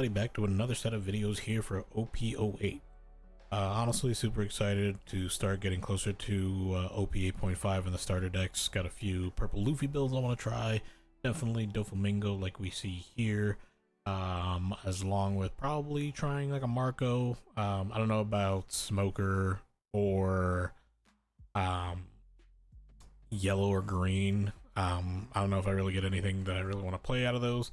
everybody, back to another set of videos here for OP08. Honestly, super excited to start getting closer to OP8.5 in the starter decks. Got a few purple Luffy builds I want to try. Definitely Doflamingo like we see here, as long with probably trying like a Marco. I don't know about Smoker or yellow or green. I don't know if I really get anything that I really want to play out of those.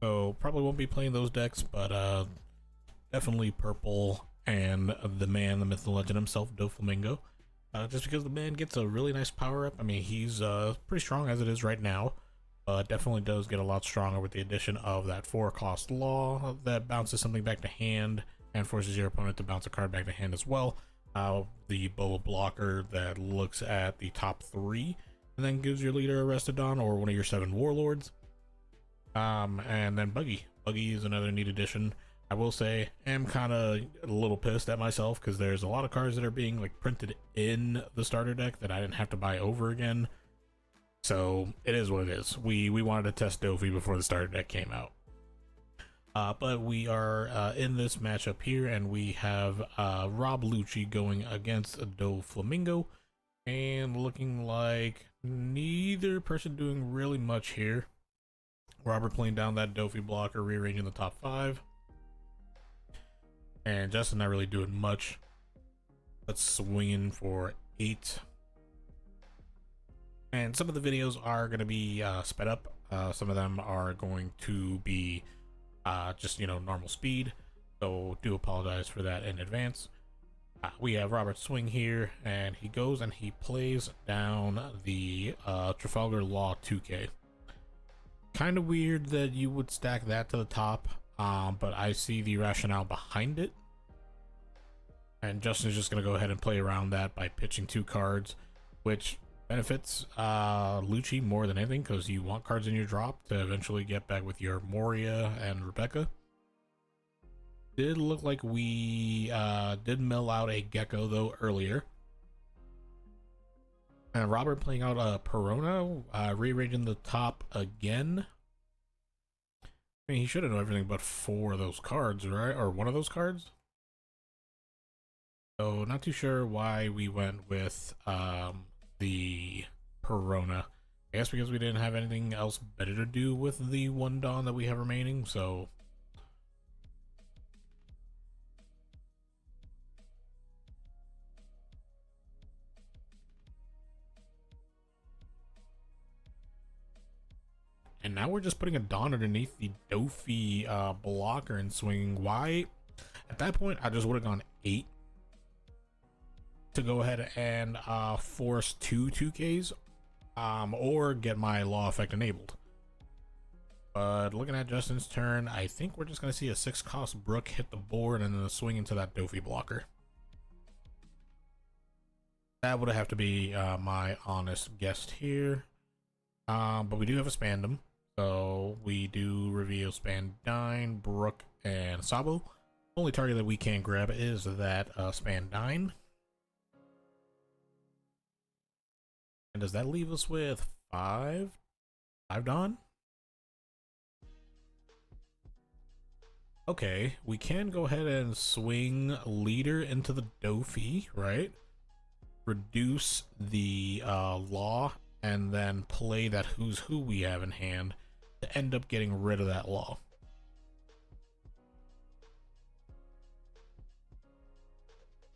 So probably won't be playing those decks, but definitely purple and the man, the myth, the legend himself, Doflamingo. Just because the man gets a really nice power up. I mean, he's pretty strong as it is right now, but definitely does get a lot stronger with the addition of that 4-cost law that bounces something back to hand and forces your opponent to bounce a card back to hand as well. The boa blocker that looks at the top 3 and then gives your leader a Restodon or one of your 7 warlords. And then Buggy is another neat addition. I will say I'm kind of a little pissed at myself because there's a lot of cards that are being like printed in the starter deck that I didn't have to buy over again. So it is what it is. We wanted to test Dofi before the starter deck came out. But we are in this matchup here, and we have Rob Lucci going against Doflamingo, and looking like neither person doing really much here. Robert playing down that Dofi blocker, rearranging the top 5. And Justin not really doing much. Let's swinging for 8. And some of the videos are going to be sped up. Some of them are going to be just, normal speed. So do apologize for that in advance. We have Robert swing here, and he goes and he plays down the Trafalgar Law 2K. Kind of weird that you would stack that to the top, but I see the rationale behind it. And Justin is just going to go ahead and play around that by pitching 2 cards, which benefits Lucci more than anything because you want cards in your drop to eventually get back with your Moria and Rebecca. Did look like we did mill out a Gecko though earlier. And Robert playing out a Perona, rearranging the top again. I mean, he should have known everything but 4 of those cards, right? Or 1 of those cards. So not too sure why we went with the Perona. I guess because we didn't have anything else better to do with the 1 Dawn that we have remaining, so... And now we're just putting a Dawn underneath the Dofi blocker and swinging. Why? At that point, I just would have gone 8 to go ahead and force 2 2Ks or get my law effect enabled. But looking at Justin's turn, I think we're just going to see a 6-cost Brook hit the board and then a swing into that Dofi blocker. That would have to be my honest guess here. But we do have a Spandam. So we do reveal Spandine, Brook, and Sabo. Only target that we can grab is that Spandine. And does that leave us with 5 Dawn? Okay, we can go ahead and swing leader into the Dofi, right? Reduce the law, and then play that Who's Who we have in hand to end up getting rid of that law.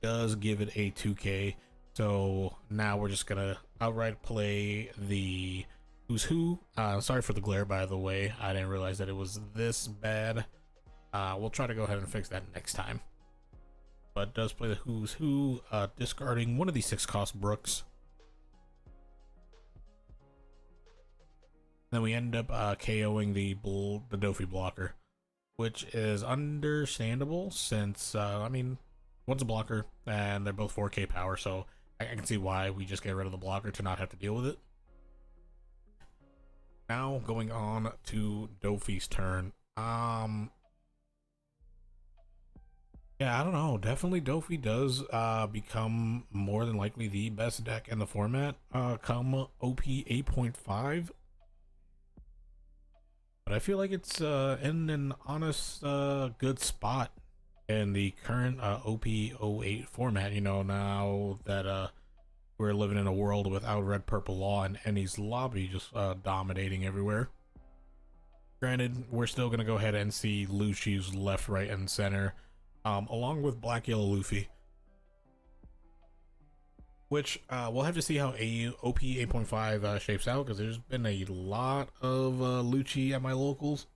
Does give it a 2K, so now we're just gonna outright play the Who's Who. Sorry for the glare, by the way. I didn't realize that it was this bad. We'll try to go ahead and fix that next time. But does play the Who's Who, discarding one of these 6-cost Brooks. Then we end up KOing the Dofi blocker, which is understandable since, I mean, one's a blocker and they're both 4K power, so I can see why we just get rid of the blocker to not have to deal with it. Now going on to Dofi's turn. Yeah, I don't know. Definitely Dofi does become more than likely the best deck in the format come OP 8.5. but I feel like it's in an honest, good spot in the current OP08 format. You know, now that we're living in a world without red purple law and Ennie's lobby just dominating everywhere. Granted, we're still gonna go ahead and see Lucci's left, right, and center, along with black, yellow Luffy. Which we'll have to see how OP 8.5 shapes out, because there's been a lot of Lucci at my locals.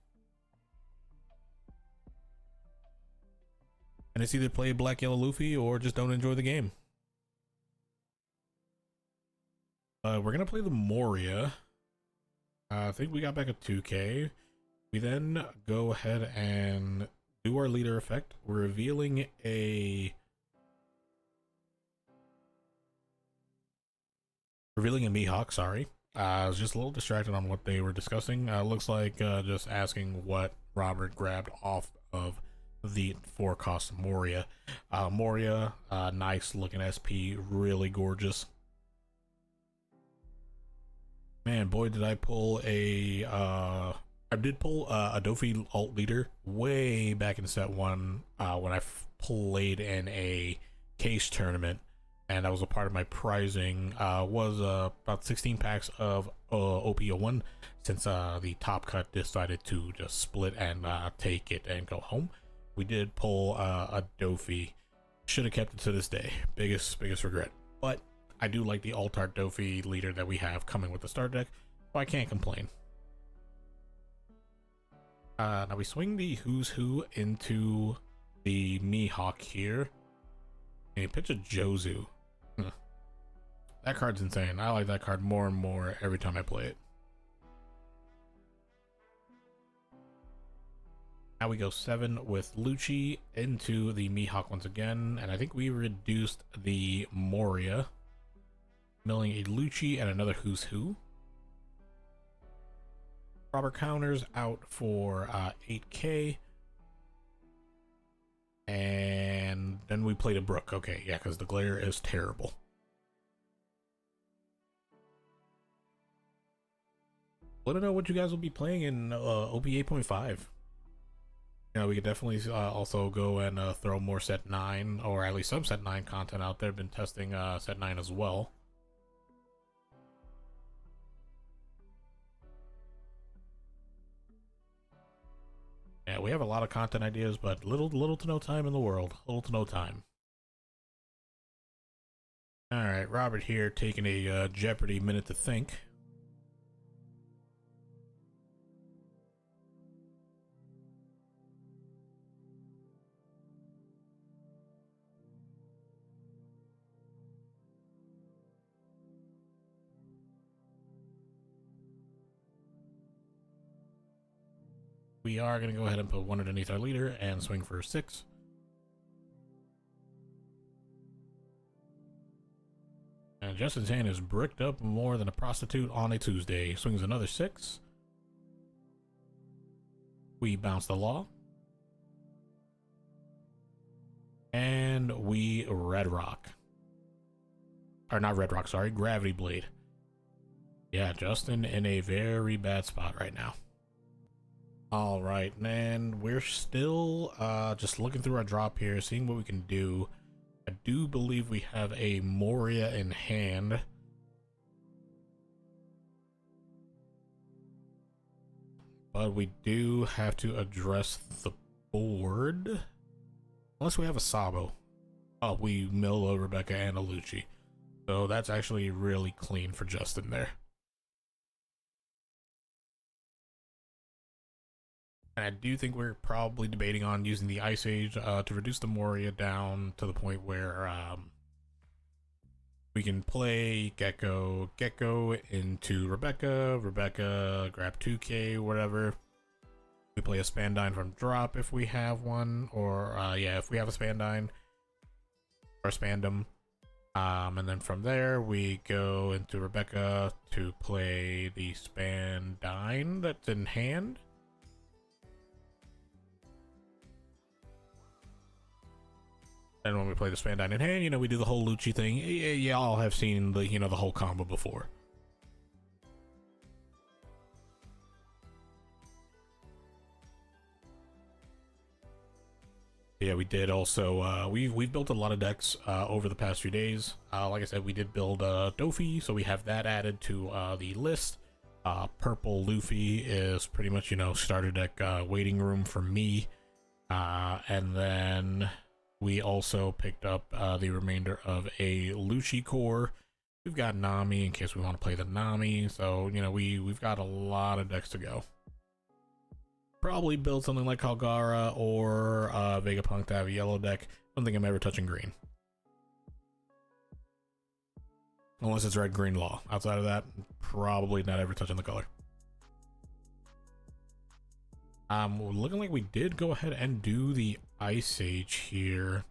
And it's either play black, yellow Luffy or just don't enjoy the game. We're gonna play the Moria. I think we got back a 2K. We then go ahead and do our leader effect. We're revealing a Mihawk, sorry. I was just a little distracted on what they were discussing. Looks like just asking what Robert grabbed off of the 4-cost Moria. Moria, nice looking SP, really gorgeous. Man, boy, did I pull a I did pull a Dofi alt leader way back in set 1 when I played in a case tournament, and that was a part of my prizing. Was about 16 packs of OP01, since the top cut decided to just split and take it and go home. We did pull a Dofi. Should have kept it to this day. Biggest regret. But I do like the alt-art Dofi leader that we have coming with the start deck, so I can't complain. Now we swing the Who's Who into the Mihawk here. And you pitch a Jozu. That card's insane. I like that card more and more every time I play it. Now we go 7 with Lucci into the Mihawk once again, and I think we reduced the Moria, milling a Lucci and another Who's Who. Robert counters out for 8K, and then we played a Brook. Okay, yeah, because the glare is terrible. Let me know what you guys will be playing in OP 8.5. You know, we could definitely also go and throw more set 9, or at least some set 9 content out there. Been testing set 9 as well. Yeah, we have a lot of content ideas, but little to no time in the world. Little to no time. Alright, Robert here taking a Jeopardy minute to think. We are going to go ahead and put 1 underneath our leader and swing for 6. And Justin's hand is bricked up more than a prostitute on a Tuesday. Swings another 6. We bounce the law. And we red rock. Or not red rock, sorry, gravity blade. Yeah, Justin in a very bad spot right now. All right, and we're still just looking through our drop here, seeing what we can do. I do believe we have a Moria in hand. But we do have to address the board. Unless we have a Sabo. Oh, we mill a Rebecca and a Lucci. So that's actually really clean for Justin there. And I do think we're probably debating on using the Ice Age to reduce the Moria down to the point where we can play Gecko into Rebecca, grab 2K, whatever. We play a Spandine from drop if we have one, or yeah, if we have a Spandine or Spandom. And then from there we go into Rebecca to play the Spandine that's in hand. And when we play the Spandine in hand, you know, we do the whole Lucci thing. Y'all have seen the, you know, the whole combo before. Yeah, we did also, we've built a lot of decks over the past few days. Like I said, we did build Dofi, so we have that added to the list. Purple Luffy is pretty much, you know, starter deck waiting room for me. And then we also picked up the remainder of a Lucci core. We've got Nami in case we want to play the Nami. So, you know, we've got a lot of decks to go. Probably build something like Kalgara or Vegapunk to have a yellow deck. I don't think I'm ever touching green. Unless it's red green law. Outside of that, probably not ever touching the color. Looking like we did go ahead and do the Ice Age here.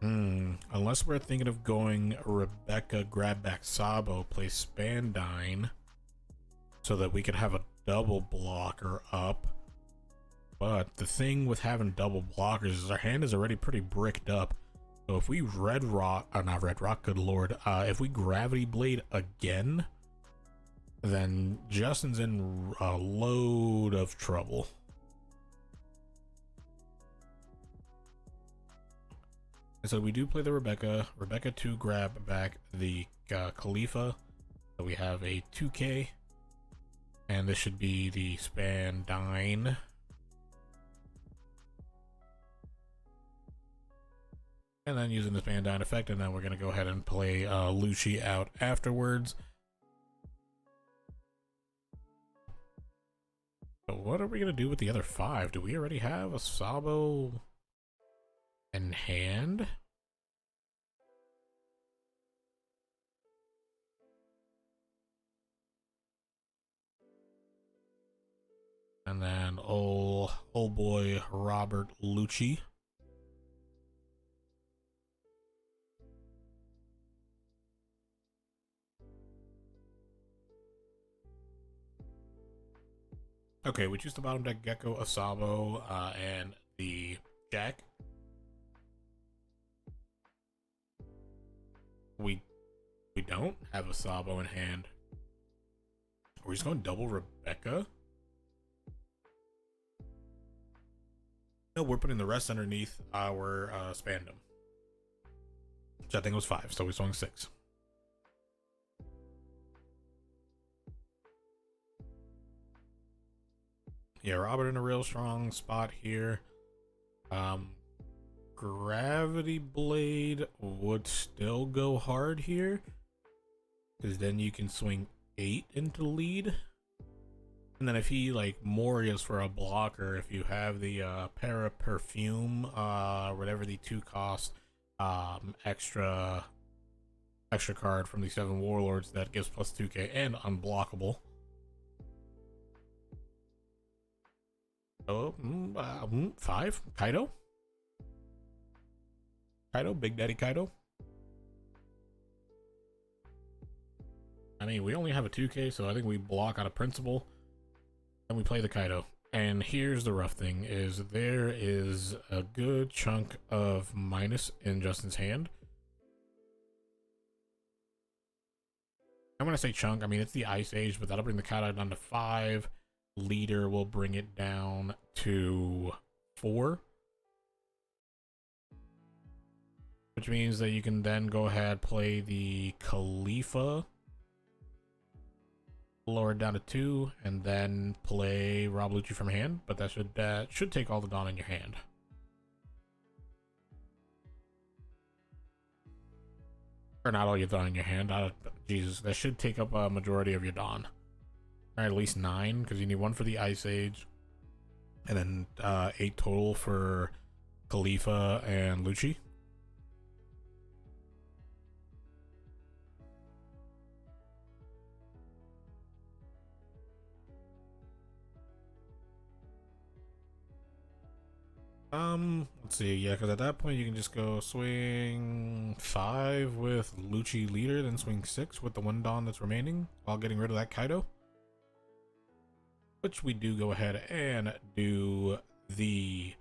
Unless we're thinking of going Rebecca, grab back Sabo, play Spandine, so that we could have a double blocker up. But the thing with having double blockers is our hand is already pretty bricked up. So if we Red Rock, or not Red Rock, good lord, if we Gravity Blade again, then Justin's in a load of trouble. And so we do play the Rebecca to grab back the Khalifa. So we have a 2K, and this should be the Spandine. And then using the Spandine effect, and then we're going to go ahead and play Lucci out afterwards. So what are we going to do with the other 5? Do we already have a Sabo in hand? And then old boy Robert Lucci. Okay, we choose the bottom deck Gecko, Asabo, and the Jack. We don't have a Sabo in hand. Are we just going double Rebecca? No, we're putting the rest underneath our Spandam, which I think was 5, so we swung 6. Yeah, Robert in a real strong spot here. Gravity Blade would still go hard here, because then you can swing 8 into lead. And then if he like Moria's for a blocker, if you have the Para Perfume, whatever the 2 cost extra card from the 7 Warlords that gives plus 2k and unblockable. Oh, 5 Kaido. Big Daddy Kaido. I mean, we only have a 2k, so I think we block out of principle and we play the Kaido. And here's the rough thing, is there is a good chunk of minus in Justin's hand. I'm gonna say chunk, I mean it's the Ice Age, but that'll bring the Kaido down to 5. Leader will bring it down to 4. Which means that you can then go ahead, play the Khalifa, lower it down to 2, and then play Rob Lucci from hand. But that should take all the Dawn in your hand. Or not all your Dawn in your hand. Jesus, that should take up a majority of your Dawn. Or at least 9, because you need 1 for the Ice Age, and then 8 total for Khalifa and Lucci. Let's see, yeah, because at that point you can just go swing 5 with Lucci leader, then swing 6 with the 1 Dawn that's remaining while getting rid of that Kaido. Which we do go ahead and do the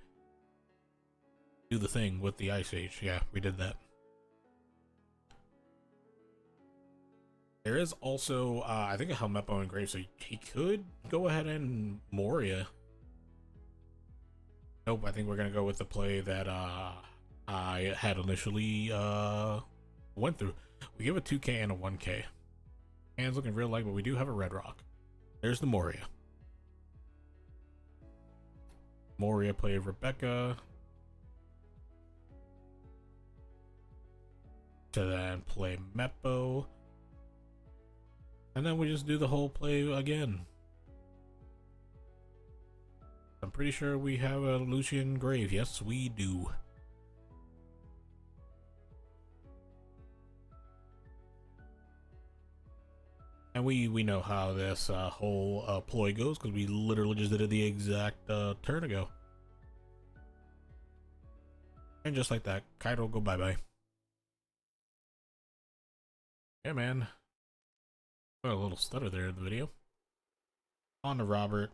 thing with the Ice Age. Yeah, we did that. There is also, I think a Helmeppo engraved, so he could go ahead and Moria Nope, I think we're gonna go with the play that I had initially went through. We give a 2K and a 1K. Hands looking real light, but we do have a red rock. There's the Moria. Moria play Rebecca. To then play Meppo. And then we just do the whole play again. I'm pretty sure we have a Lucci Grave. Yes, we do. And we know how this whole ploy goes because we literally just did it the exact turn ago. And just like that, Kaido go bye-bye. Yeah, man. Got a little stutter there in the video. On to Robert.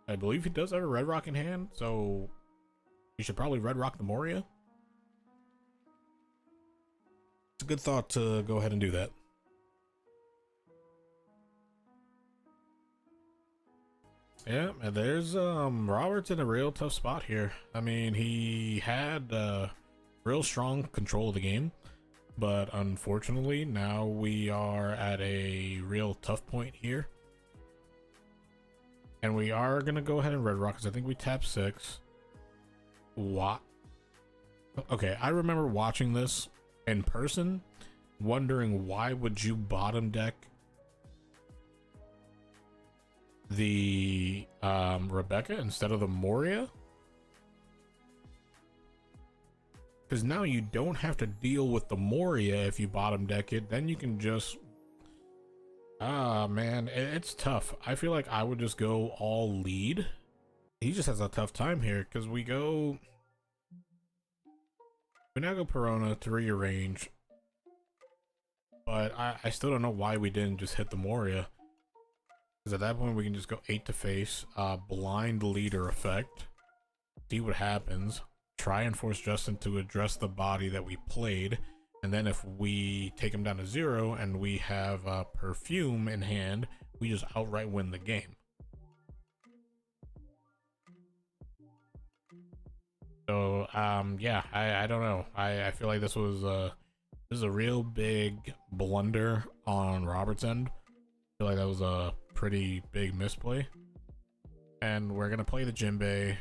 I believe he does have a red rock in hand, so you should probably red rock the Moria. It's a good thought to go ahead and do that. Yeah, and there's Robert's in a real tough spot here. I mean, he had real strong control of the game, but unfortunately now we are at a real tough point here. And we are gonna go ahead and red rock because I think we tap 6. What? Okay, I remember watching this in person, wondering why would you bottom deck the Rebecca instead of the Moria? Because now you don't have to deal with the Moria if you bottom deck it. Then you can just man, it's tough. I feel like I would just go all lead. He just has a tough time here because we now go Perona to rearrange, but I still don't know why we didn't just hit the Moria. Because at that point we can just go 8 to face, blind leader effect, see what happens, try and force Justin to address the body that we played, and then if we take him down to 0 and we have perfume in hand, we just outright win the game. So yeah, I don't know. I feel like this is a real big blunder on Robert's end. I feel like that was a pretty big misplay. And we're gonna play the Jinbei.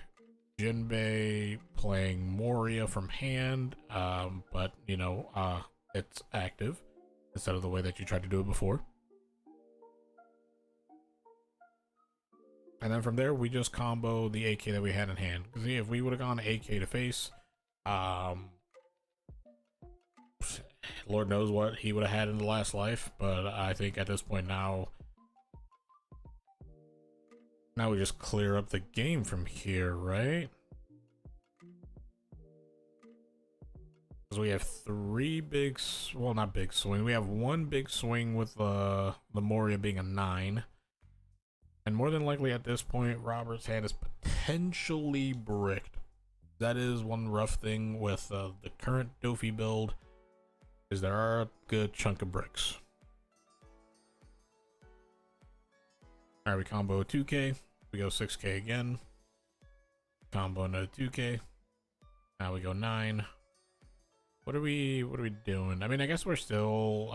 Jinbei playing Moria from hand, but you know, it's active instead of the way that you tried to do it before. And then from there, we just combo the AK that we had in hand. Because if we would have gone AK to face, Lord knows what he would have had in the last life. But I think at this point now we just clear up the game from here, right? Because we have 3 big, well, not big swing. We have 1 big swing with the Moria being a 9. And more than likely at this point, Robert's hand is potentially bricked. That is one rough thing with the current Dofi build, is there are a good chunk of bricks. Alright, we combo 2K, we go 6K again, combo another 2K, now we go 9. What are we doing? I mean, I guess we're still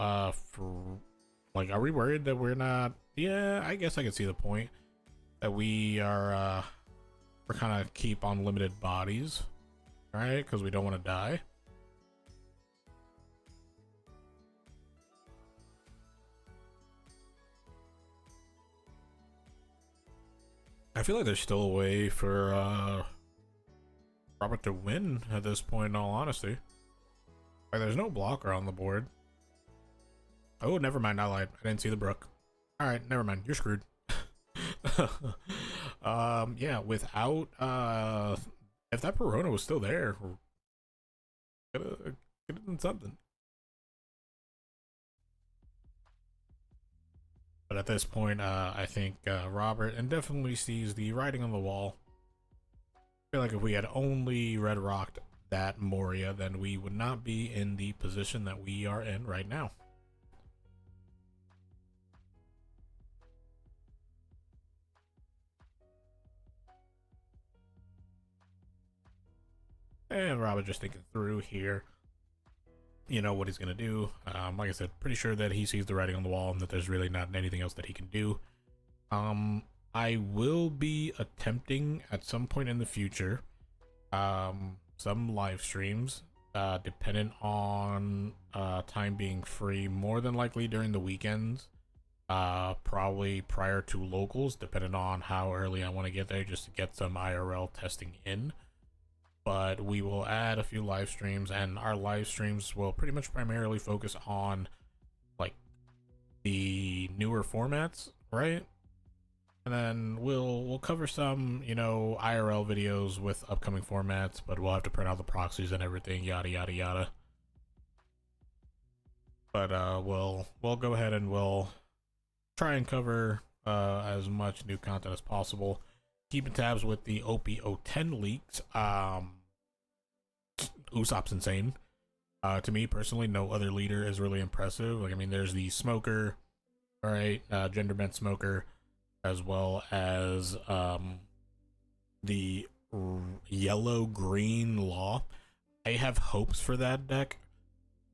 like, are we worried that we're not? Yeah, I guess I can see the point that we are we're kind of keep on limited bodies, right? Because we don't want to die. I feel like there's still a way for Robert to win at this point, in all honesty. Like, there's no blocker on the board. Oh, never mind, I lied. I didn't see the brook. Alright, never mind, you're screwed. Yeah, without if that Perona was still there, could have done something. But at this point, I think Robert and definitely sees the writing on the wall. I feel like if we had only red rocked that Moria, then we would not be in the position that we are in right now. And Robert just thinking through here, what he's going to do. Like I said, pretty sure that he sees the writing on the wall and that there's really not anything else that he can do. I will be attempting at some point in the future some live streams, dependent on time being free, more than likely during the weekends, probably prior to locals, depending on how early I want to get there, just to get some IRL testing in. But we will add a few live streams, and our live streams will pretty much primarily focus on like the newer formats, right? And then we'll cover some, IRL videos with upcoming formats, but we'll have to print out the proxies and everything, yada yada yada. But we'll go ahead and we'll try and cover as much new content as possible. Keeping tabs with the OP010 leaks. Usopp's insane. To me personally, no other leader is really impressive. Like, I mean, there's the smoker, all right, gender bent smoker, as well as the yellow green law. I have hopes for that deck,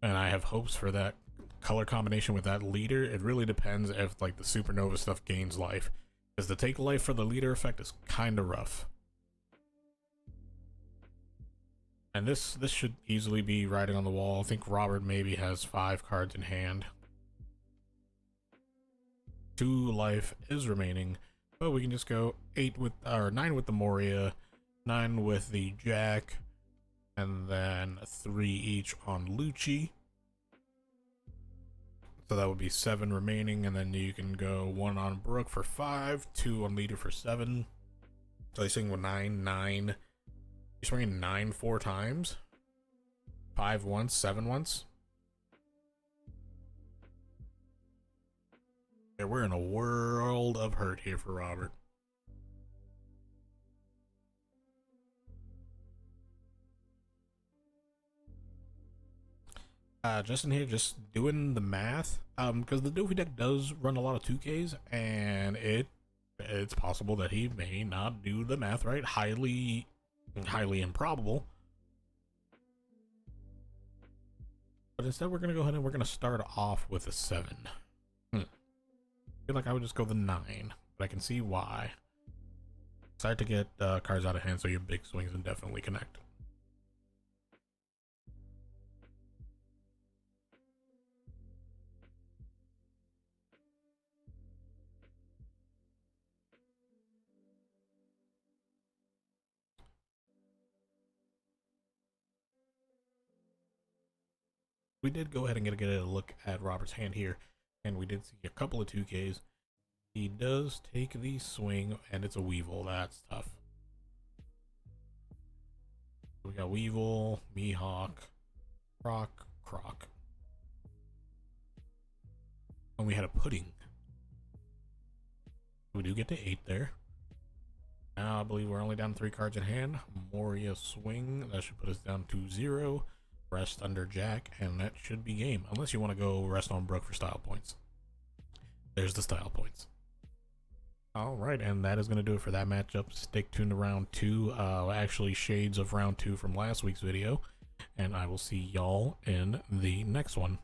and I have hopes for that color combination with that leader. It really depends if like the supernova stuff gains life, because the take life for the leader effect is kind of rough. And this should easily be writing on the wall. I think Robert maybe has 5 cards in hand. 2 life is remaining, but we can just go 9 with the Moria, 9 with the Jack, and then 3 each on Lucci. So that would be 7 remaining, and then you can go 1 on Brooke for 5, 2 on leader for 7. So you're swinging with 9. You're swinging 9 4 times, 5 once, 7 once. Yeah, we're in a world of hurt here for Robert. Justin here, just doing the math, because the Dofi deck does run a lot of 2Ks, and it's possible that he may not do the math right. Highly improbable. But instead, we're gonna go ahead and we're gonna start off with a 7. I feel like I would just go the 9, but I can see why. Excited to get cards out of hand so your big swings and definitely connect. We did go ahead and get a look at Robert's hand here, and we did see a couple of 2Ks. He does take the swing, and it's a Weevil. That's tough. We got Weevil, Mihawk, Croc. And we had a Pudding. We do get to 8 there. Now I believe we're only down 3 cards in hand. Moria swing. That should put us down to 0. Rest under Jack, and that should be game. Unless you want to go rest on Brooke for style points. There's the style points. Alright, and that is going to do it for that matchup. Stay tuned to round 2. Actually, shades of round 2 from last week's video. And I will see y'all in the next one.